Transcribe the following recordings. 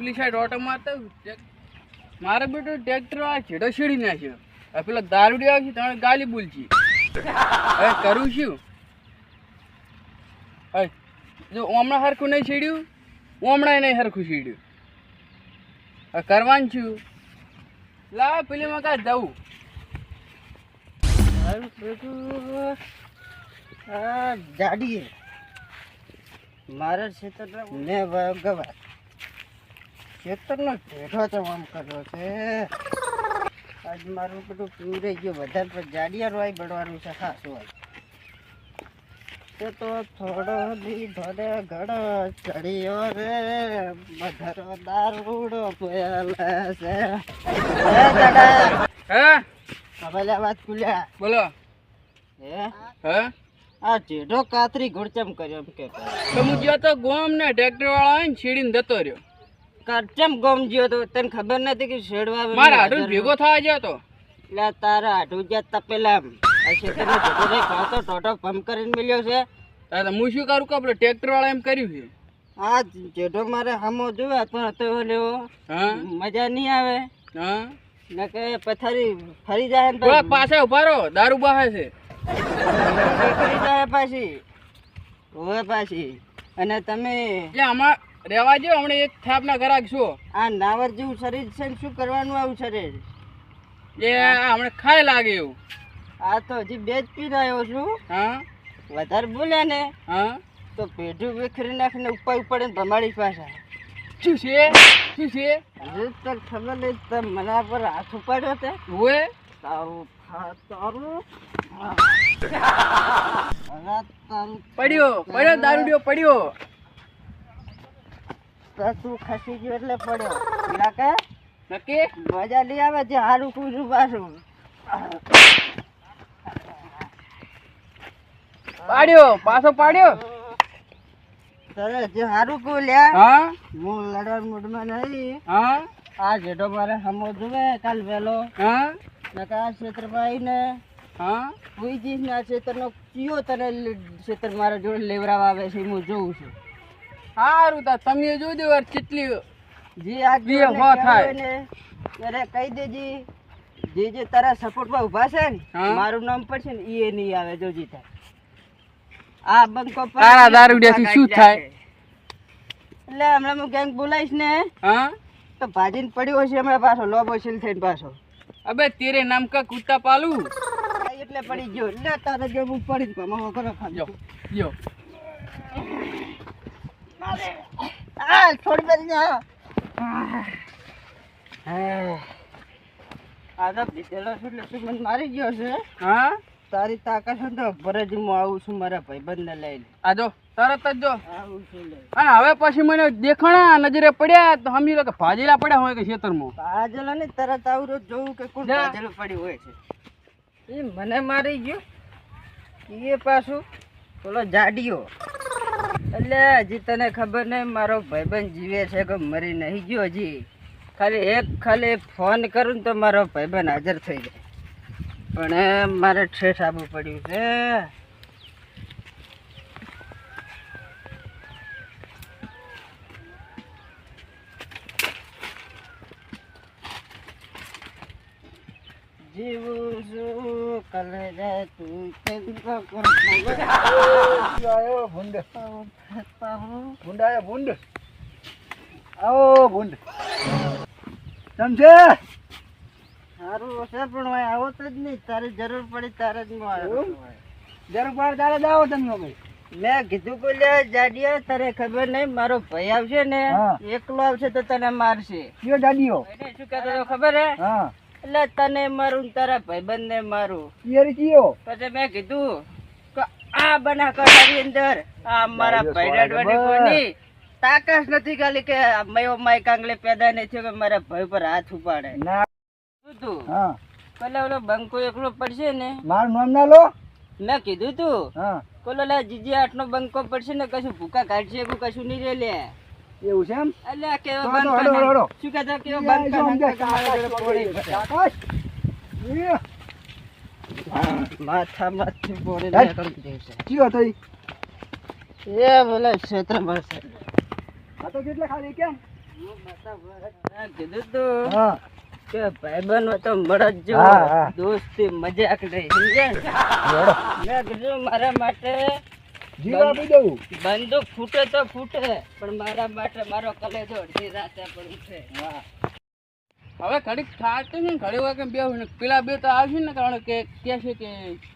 પેલી side auto મારતા મારે બેટો ટ્રેક્ટર આ છેડો છેડી નાખ્યો. હવે પેલા દારૂડી આવશે તમે ગાલી બોલશી. હવે કરું શું? હવે જો હમણાં સરખું નહીં છેડ્યું, હમણાં નહીં સરખું છેડ્યું. હવે કરવાનું છું. લા પેલી માં કાં જવું. જાડીએ મારા ખેતરના ને ગવા ખેતરનો ઢેઢો તો આમ કર્યો છે. આજ મારું બધું પીવરાઈ ગયું વધારે પણ જાડિયારું આવી બળવાનું છે ખાસું આજ. તે તો થોડો લીધો રે ઘડો ચડ્યો રે મધરો દારૂડો પેલા છે. હે હવે વાત ખુલ્યા બોલો. હે હે આ ઢેઢો કાતરી ઘોડચમ કર્યો એમ કે તો હું ગયો તો ગોમ ને ટ્રેક્ટર વાળા આવીને છેડીને જતો રહ્યો. કરચમ ગોમ જ્યો તો તને ખબર નથી કે છેડવા મારા હાડું ભેગો થવા ગયો તો. એટલે તારા હાડું જ્યાં તપેલા આ ખેતરનો ઢેઢો રે ખાતો ટોટો પંપ કરીને મળ્યો છે. હું શું કરું કે આપણે ટ્રેક્ટર વાળા એમ કર્યું છે. આ જેઠો મારે સામો જોવે પણ હતો લેવો હા મજા નહીં આવે હા ને કે પથારી ફરી જાય ને થોડા પાછા ઉભા રહો, દારૂ બહાર છે. ફરી જાય પાછી હોય પાછી. અને તમે એટલે આમાં રહેવા દો, હમણાં એક થાપના ઘરાક છો. આ નાવર જેવું શરીર છે ને શું કરવાનું આવું શરીર? એ હમણાં ખાય લાગે એવું. આ તો હજી બે જ પી રહ્યો છું. હા વધારે બોલ્યા ને હા તો પેઢું વિખરી નાખીને ઉપર પડે ને ભમાડી પાછા. શું છે શું છે? હજુ તક ખબર નહીં તમે મને પર હાથ ઉપાડ્યો તે હોય તારું તારું પડ્યો પડ્યો દારૂડિયો પડ્યો. તું ખસી ગયો એટલે પડ્યો. પેલા કે નક્કી મજા લઈ આવે છે હારું કૂદું પાછું. પાડ્યો પાછો પાડ્યો. તારે જે હારું કુ લ્યા હા હું લડવા મૂડમાં નહીં. હા આ જેઠો મારે સમો જોવે કાલ વહેલો હા નકા આ ક્ષેત્રમાં આવીને હા કોઈ ચીજ ને આ ક્ષેત્રનો કયો તને ક્ષેત્ર મારા જોડે લેવરાવા આવે છે હું જોઉં છું. સારું તા તમે જોજો વાર કેટલી જે આ જે હો થાય. ને ત્યારે કહી દેજી જે તારા સપોર્ટમાં ઊભા છે ને હા. મારું નામ પડશે ને એ નહીં આવે જોજી થાય. આ બંકો પર તારા દારૂડિયાથી શું થાય? એટલે હમણાં હું ગેંગ બોલાવીશ ને હા તો ભાજીને પડ્યો છે હમણાં પાછો લોબો સીલ થઈને પાછો. અબે તેરે નામ કા કુત્તા પાલુ. એટલે પડી ગયો એટલે તારે જો હું પડી જ મામા કરો જો ખાજો. જો આ છોડી દે જા. આ તો બીજેલો છે એટલે તું મને મારી ગયો છે. હા તારી તાકાત છે તો ભરે જ હું આવું છું મારા ભાઈબંધને લઈને આ જો તરત જ જો. આવું છું લે. અને હવે પછી મને દેખાણા નજરે પડ્યા તો હમી લોકો ભાજેલા પડ્યા હોય કે ખેતરમાં. ભાજેલો ને તરત આવું રોજ જોવું કે કોણ જા. ભાજેલું પડ્યું હોય છે. એ મને મારી ગયો એ પાછું પેલો જાડિયો. એટલે હજી તને ખબર નહીં મારો ભાઈબંધ જીવે છે કે મરી નહીં ગયો હજી. ખાલી ફોન કરું ને તો મારો ભાઈબંધ હાજર થઈ જાય. પણ મારે ઠેઠ આવવું પડ્યું છે. જીવું છું કલે જાય તું આયો ભૂંડ ભૂંડ આયો ભૂંડ. આવો ભૂંડ સમજે. સારું હશે પણ હવે આવો તો જ નહીં. તારી જરૂર પડી તારે જ હું આવ્યો. જરૂર પડે ત્યારે જ આવો તમે. હવે મેં કીધું કે લે જાડિયા તારે ખબર નહીં મારો ભાઈ આવશે ને હા. એકલો આવશે તો તને મારશે. કયો દાડીઓ. એને શું કહેતો હતો ખબર હે? હા એટલે તને મારું ને તારા ભાઈબંધ ને મારું. પિયરી કયો. પછી મેં કીધું કે આ બનાસકાંઠાની અંદર આ મારા ભાઈ કોની તાકાત નથી ખાલી કે મયો માય કાંગલે પેદા નહીં થયો કે મારા ભાઈ પર હાથ ઉપાડે. ના શું તું હા પેલા ઓલો બંકો એકલો પડશે ને મારું નામ ના લો. મેં કીધું તું હા કોલો લે જીજી આઠનો બંકો પડશે ને કશું ભૂકા કાઢશે એવું કશું નહીં રે લે. એવું છે એમ. એટલે આ કેવો તો બંકો હડો, હડો, હડો. શું કહેતો કેવો એ બંકો જો સમજે. તમારા જોડે પોણી પડે. આકાશ. એ માથામાંથી પોણી હેટ. નીકળી જાય છે. કયો તો ઈ? એ બોલે ક્ષેત્રમાં છે. આ તો કેટલા ખાલી કેમ કીધું તું હા કે ભાઈબંધ તો મળત જો હા, હા. દોસ્તી મજાક નહીં સમજ્યા જોડો મેં કીધું મારા માટે જીવ આપી દઉં બંદૂક ફૂટે તો ફૂટે પણ મારા માટે મારો કલેજો અડધી રાતે પણ ઉઠે હવે ઘડીક થાતું ને ઘડી વાર કેમ બેહું ને પેલા બે તો આવશે ને કારણ કે કહે છે કે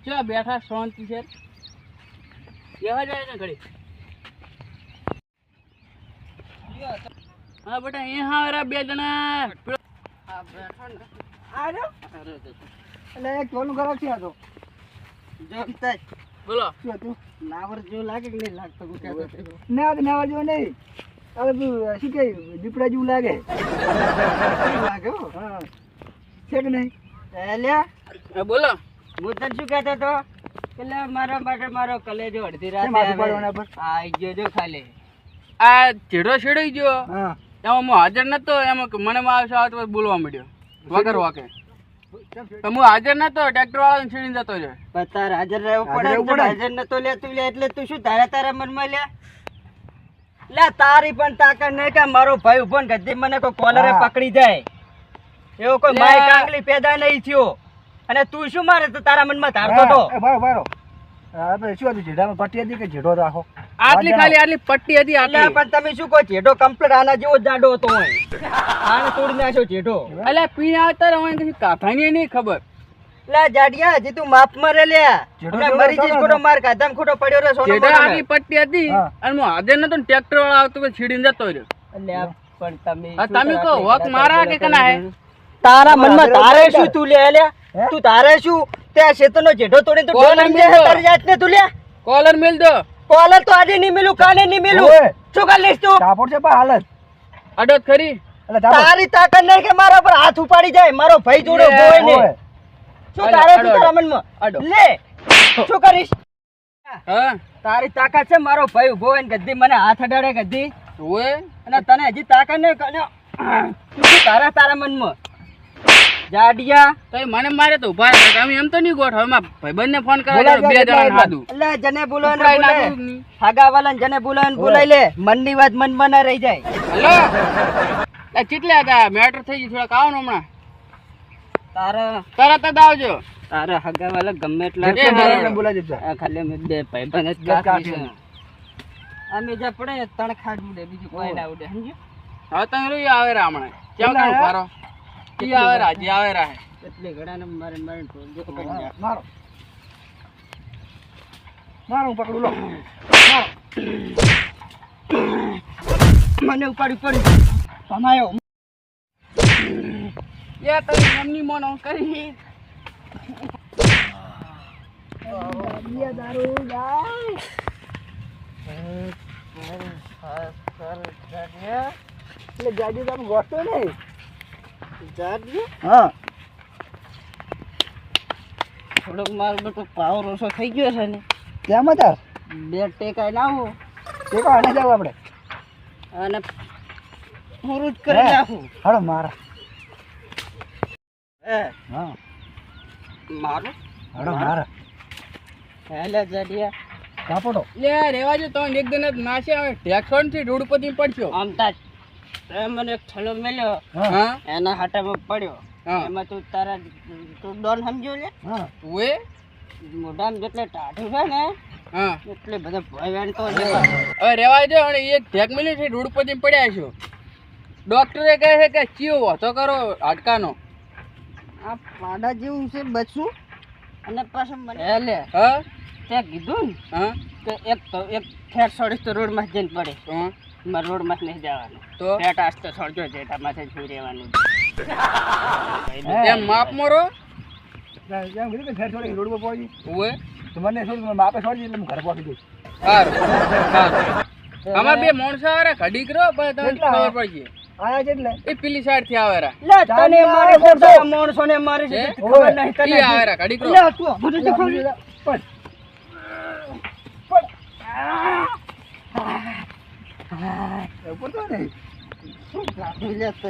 ક્યાં બેઠા શાંતિ છે કેવા જાય ને ઘડી હા બેટા એ હા બે જણા આ બેઠો ને આ રહ્યો એટલે એક ચોલું ઘરાક છે આ તો જમતા બોલો શું હતું નાવર જેવું લાગે કે નહીં લાગતો હું કહેતો હતો. નાવા જેવું નહીં હવે તું શું કે દીપડા જેવું લાગે કેવું લાગે હો. હા છે કે નહીં એલ્યા બોલો હું તને શું કહેતો હતો કે લે મારા માટે મારો કલેજો અડધી કેમ માથું રાતે પાડવાના આવે. પર? આઈ ગયો જો ખાલી આ ચેડો છેડાઈ ગયો હા એમાં હું હાજર નતો એમાં મને આવશે આવતો બોલવા માંડ્યો વગર વાકે તો હું હાજર નતો ટ્રેક્ટર વાળાને છીણીને જતો રહ્યો પણ તાર હાજર રહેવું હાજર પડે રહેવું ને. પડે. હાજર નતો લેતું લે એટલે તું શું તારા મનમાં લે તારી પણ તાકાત નહીં કે મારો ભાઈ ઉભો ને ગદ્દી મને કોઈ કોલરે હા. પકડી જાય એવો કોઈ લે. માય કાંગલી પેદા નહીં થયો અને તું શું મારે તો તારા મનમાં ધારતો તો એ ભારો ભારો આપણે શું હતું જેઢામાં પટ્ટી હતી કે જેઢો રાખો આટલી ખાલી આટલી પટ્ટી હતી એટલે આટલી પણ તમે શું કહો જેઠો કમ્પ્લીટ આના જેવો જ જાડો હતો હોય આને તોડી નાખ્યો જેઠો અલ્યા પીને આવતા રહે મને કશું કાથાની નહીં ખબર લે જાડિયા હજી તું માપ મારે લ્યા જેઠો હમણાં જેવો મરી જઈશ હતો ખોટો ને. માર કાધામ ખોટો પડ્યો રે સોનો જેઠા મોનો આટલી ને. પટ્ટી હતી હા. અને હું હાજર નતો ને ટ્રેક્ટર વાળા આવતો પછી છીડીને જતો રહ્યો અલ્યા પણ તમે આ શું તમે કરો કહો, આટલી વક મારા કે કના હે? તારા મનમાં હાજર તારે હતા. શું તું લે લ્યા હે? તું તારે શું તે આ શેતરનો જેઠો તોડીને તું કોલર ડોલ મેલ દો. તારી જાતને તું લ્યા કોલર મેલ દો કોલર તો આજે નહીં મિલું કાલે નહીં મિલું ઓય. શું કરી લઈશ તું ચાપોડ છે પણ હાલત અડોત ખરી એટલે ચાપોડ તારી તાકાત નહીં કે મારા પર હાથ ઉપાડી જાય મારો ભાઈ જોડે લે. ઉભો હોય ને ઓય. શું અડો, તારે અડો, શું તારા અડો. મનમાં અડો. લે શું કરીશ હા તારી તાકાત છે મારો ભાઈ ઉભો હોય ને ગદ્દી મને હાથ અડાડે ગદ્દી ઓએ અને તને હજી તાકાત નહીં તું શું તારા મનમાં જાડિયા તો એ મને મારે તો ઉભા રહે તમે એમ તો નહીં ગોઠ હવે મારા ભાઈબંધને ફોન બોલાય કરવા બે એટલા જણા એટલા. હાદું એટલે જને બોલાવે ઉપરાય ને બોલાય નાખું નહીં. હાગા વાળાને જને બોલાવે ને બોલાય લે મનની વાત મનમાં ના રહી જાય હલો આ ચીટલા હતા મેટર થઈ ગયું થોડાક આવો ને હમણાં તારા તરત જ આવજો તારા હાગા વાળા ગમે એટલા એ હારું. એને બોલાવી દેજો. આ ખાલી અમે બે ભાઈબંધ જ બે કાફી કાફી. છે અમે જે પડે ને તણ ખાટ ઉડે બીજું કોઈ ના ઉડે સમજ્યો હવે તમે રોઈ આવે રા હમણાં કેમ કેટલા કામ આયા? પારો ઈ આવે રા હજી આવે રા હે. એટલે ઘણા ને મારે મારે ઢોલજો કરી હા, નાખ. મારો મારો હું પકડું લો મને ઉપાડી પડી તમાયો એ તમે એમની મોનો કરી એટલે ગાડી તમે ગોઠતો નહીં જાડજો હા થોડોક મારો બેટો પાવર ઓછો થઈ ગયો છે ને કેમ તાર બે ટેકાય લાવો તે કહો આને જાવ આપણે અને પૂરું જ કરી નાખું હળો મારા હે હા મારું હળો મારા હેલે જાડિયા કાપડો લે રેવા જો તો એક દિન જ નાશે હવે ટેક્સોન થી રોડ પર પડશો આમ તાજ તે મને એક થેલો મેલ્યો હા હા એના હાટામાં પડ્યો હા એમાં તું તારા તું ડોન સમજો લે હા ઓએ મોઢામાં જેટલે ટાઢું છે ને હા એટલે બધા ભય તો છે હવે રેવા દો અને એક ઠેક મિલી છે રોડ પર પડ્યા છો ડોક્ટરે કહે છે કે ચીયો વાતો કરો હાડકાનો આ પાડા જેવું છે બચું અને પાછું મને હેલે હા તે કીધું ને હા કે એક ઠેઠ છોડીશ તો રોડમાં જ જઈને પડે હા મારે રોડમાં જ નહીં જવાનું તો ઠેઠ આજ તો છોડજો જેઠામાં જ સુઈ રહેવાનું એમ માપ મોરો એમ કીધું કે ઘર છોડી રોડ પર પહોંચી ઓએ તો મને છોડી મને માપે છોડી એટલે હું ઘર પહોંચી દઈશ સારું સારું અમાર બે માણસો આવે ઘડીક રહો પછી તમને કેટલા? ખબર પડશે આયા છે એટલે એ પેલી સાઈડ થી આવે રા લે તને મારે ખોટા માણસોને મારી હે? ખબર નહીં તને ઈ આવે રા ઘડીક રહો લે તું બધું જ ખબર પણ ઉપર તો નહીં લે તો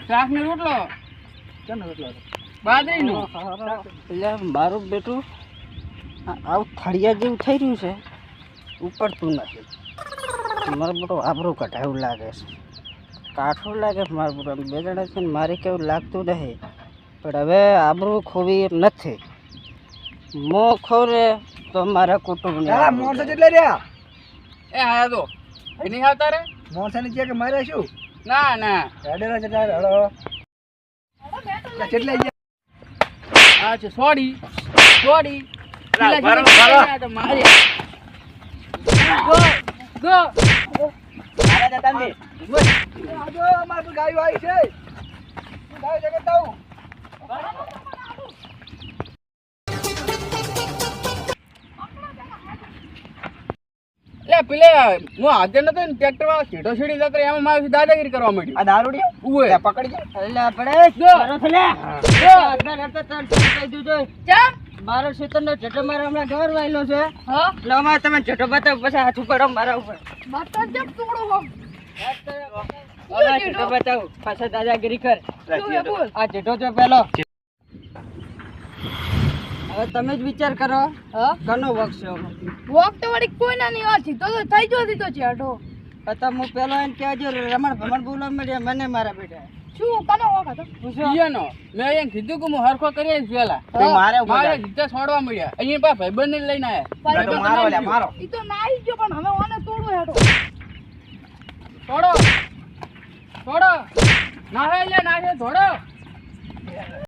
શાક ની રોટલો કેમ એટલો બાજરી નું એટલે મારું બેટું આવું થળિયા જેવું થઈ રહ્યું છે ઉપડતું નથી મારું બધું આબરું કઢાયું લાગે છે. કાઠું લાગે છે મારું બધું. બે જણા છે ને મારે કેવું લાગતું નહીં, પણ હવે આબરું ખોવી એમ નથી. મો ખોરે તો મારા કુટુંબને આ આબરૂ મોણસો જાય. જેટલા રહ્યા એ આયા તો એ નહીં આવતા રે મોણસાની છે કે મારે શું ના ના હેડેલા જેટલા હળો કેટલા ગયા આ છે સોડી સોડી ભરો, પેલા ભરો. જોડે તો માર્યા ગો આજો અમાર પર ગાયો આવી છે ગાયો જગત આવું લે પેલે હું હાજર નતો ને ટ્રેક્ટર વાળો સીધો સીડી જતો એમાં મારી દાદાગીરી કરવા માંડી આ દારૂડી ઉએ પકડી ગયા એટલે આપણે જો. ભરો થલે. જો. આટલા રાતે તને શું કહી દીધું? મારો ખેતરનો જટો મારે હમણાં ગવર વાયેલો છે. એટલે અમારે તમે જટો બતાવો પછી હાથ ઉપર મારા ઉપર હવે જટો બતાવો પાછા દાદાગીરી કર. આ જેઠો છે પેલો. હવે તમે જ વિચાર કરો કનો વખ છે આમાં? તો હું પેલો એને કહેજો રમણ ભમણ બોલવા મળ્યા મને મારા બેટા. પૂછો. ઈયાનો મેં એને કીધું કે હું હરખો કરી આવીશ પેલા મારે ઉપર મારે જાય. જીતે છોડવા મળ્યા અહીંયા પા ભાઈબંધ ને લઈને આયા તો મારો લે મારો છોડો છોડો ના હે લે ના હે છોડો